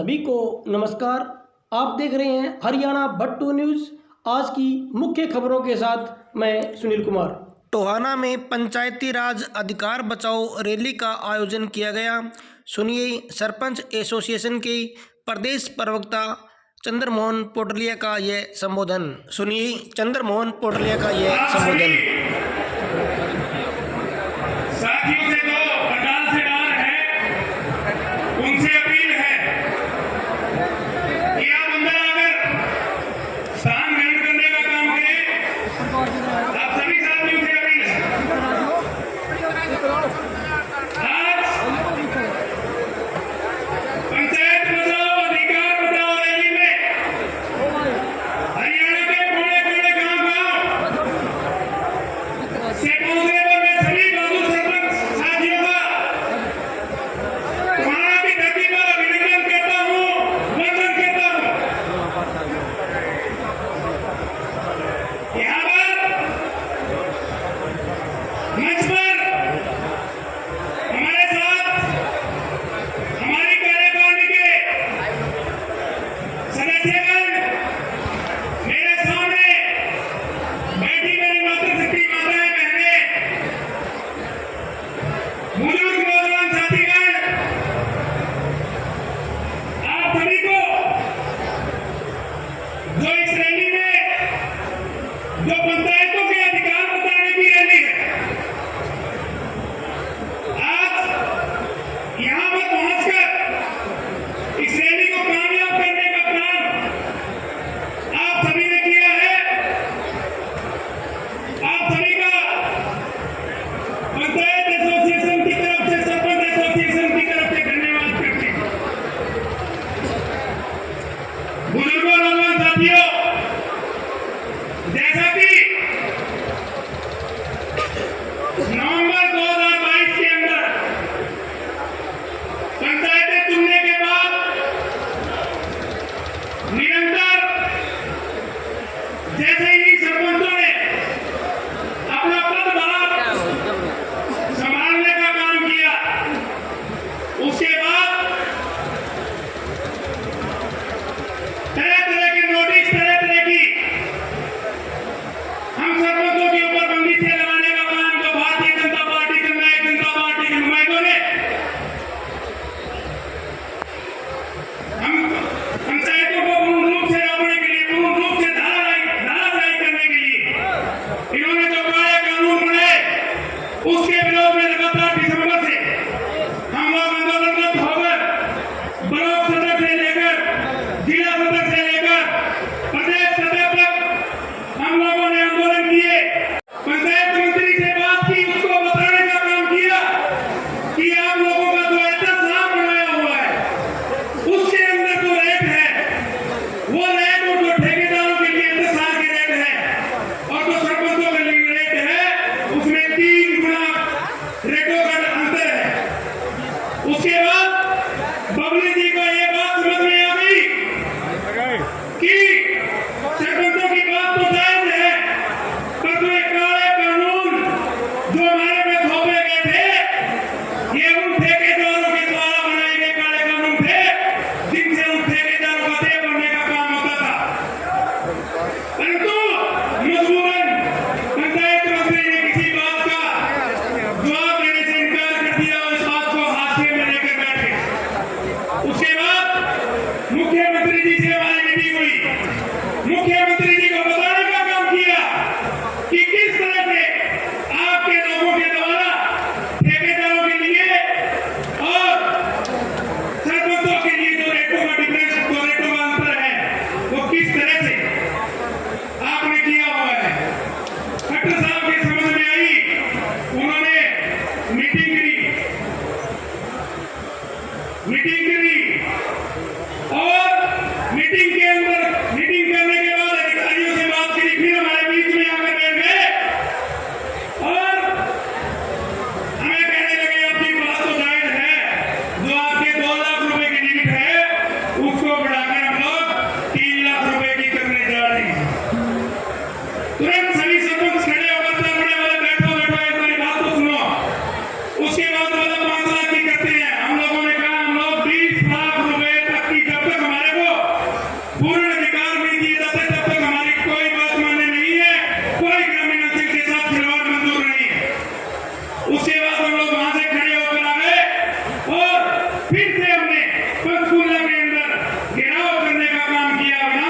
सभी को नमस्कार। आप देख रहे हैं हरियाणा भट्टू न्यूज़। आज की मुख्य खबरों के साथ मैं सुनील कुमार। टोहाना में पंचायती राज अधिकार बचाओ रैली का आयोजन किया गया। सुनिए सरपंच एसोसिएशन के प्रदेश प्रवक्ता चंद्रमोहन पोटलिया का यह संबोधन। सुनिए चंद्रमोहन पोटलिया का यह संबोधन। साथियों से जो पंडाल से बाहर है उनसे अपील है कि आप अंदर आकर स्थान ग्रहण करने का काम करें। आप सभी साथियों से अपील है। आज पंचायत बचाओ अधिकार बचाओ रैली में हरियाणा के कोने कोने गांव से पहुंचने पर मैं सभी बाबू सरपंच साथियों का तुम्हारा भी धरती पर अभिनंदन करता हूँ, वंदन करता हूँ। यहाँ पर मंच पर हमारे साथ हमारी कार्यकारिणी के सदस्यगण मेरे सामने बैठी मेरी मातृशक्ति माताएं बहनें, बुजुर्ग नौजवान साथीगण, आप सभी को जो इस रैली में जो पंचायतों के अधिकार बताने की रैली है, आज यहाँ पर पहुंचकर इस रैली को कामयाब करने का काम आप सभी ने किया है। आप सभी का पंचायत एसोसिएशन की तरफ से, सरपंच एसोसिएशन की तरफ से धन्यवाद करते हैं। बुजुर्गों नौजवान साथियों, जैसा कि नवंबर 2022 के अंदर पंचायतें चुनने के बाद निरंतर जैसे ही सरपंचों ने अपना पदभार संभालने का काम किया, उसके बाद तरह तरह की नोटिस, तरह तरह की हम सरपंचों के ऊपर बंदिशें लगाने का काम जो भारतीय जनता पार्टी, जननायक जनता पार्टी के नुमाइंदों ने हम पंचायतों को पूर्ण रूप से रोकने के लिए, पूर्ण रूप से धाराशाही करने के लिए इन्होंने जो काले कानून बनाए, उसके विरोध में लगातार दिसंबर से हम लोग आंदोलनरत होकर ब्लॉक सदर से लेकर जिला सदर से लेकर प्रदेश सदर तक हम लोगों ने आंदोलन किए। पंचायत मंत्री से बात की, उसको बताने का काम किया कि आप लोगों का जो एहतसाब बनाया हुआ है उसके अंदर जो रेट है वो रेट और जो ठेकेदारों के लिए एहतसाब के रेट है और जो सरपंचों के लिए रेट है उसमें 3 गुना रेटों का अंतर है। उसके बाद बबली जी को ये बात समझ में आ गई कि सरपंचों की बात तो जायज है, पर जो ये काले कानून जो हमारे पे थोपे गए थे, ये उन ठेकेदारों के द्वारा बनाए गए काले कानून थे जिनसे उन ठेकेदारों का देय भरने का काम होता था। परंतु मजबूरन पंचायत मंत्री ने किसी बात का जवाब देने से इनकार कर दिया और इस बात को हाशिए में लेकर बैठे। उसके बाद मुख्यमंत्री जी से हमारी मीटिंग हुई। मुख्यमंत्री जी को बताने का काम किया कि किस तरह से आपके लोगों के द्वारा ठेकेदारों के लिए और सरपंचों के लिए जो रेटों का डिफरेंस, जो रेटों का अंतर है, वो किस तरह से आपने किया हुआ है। खट्टर साहब के समझ में आई, उन्होंने मीटिंग करी और मीटिंग किया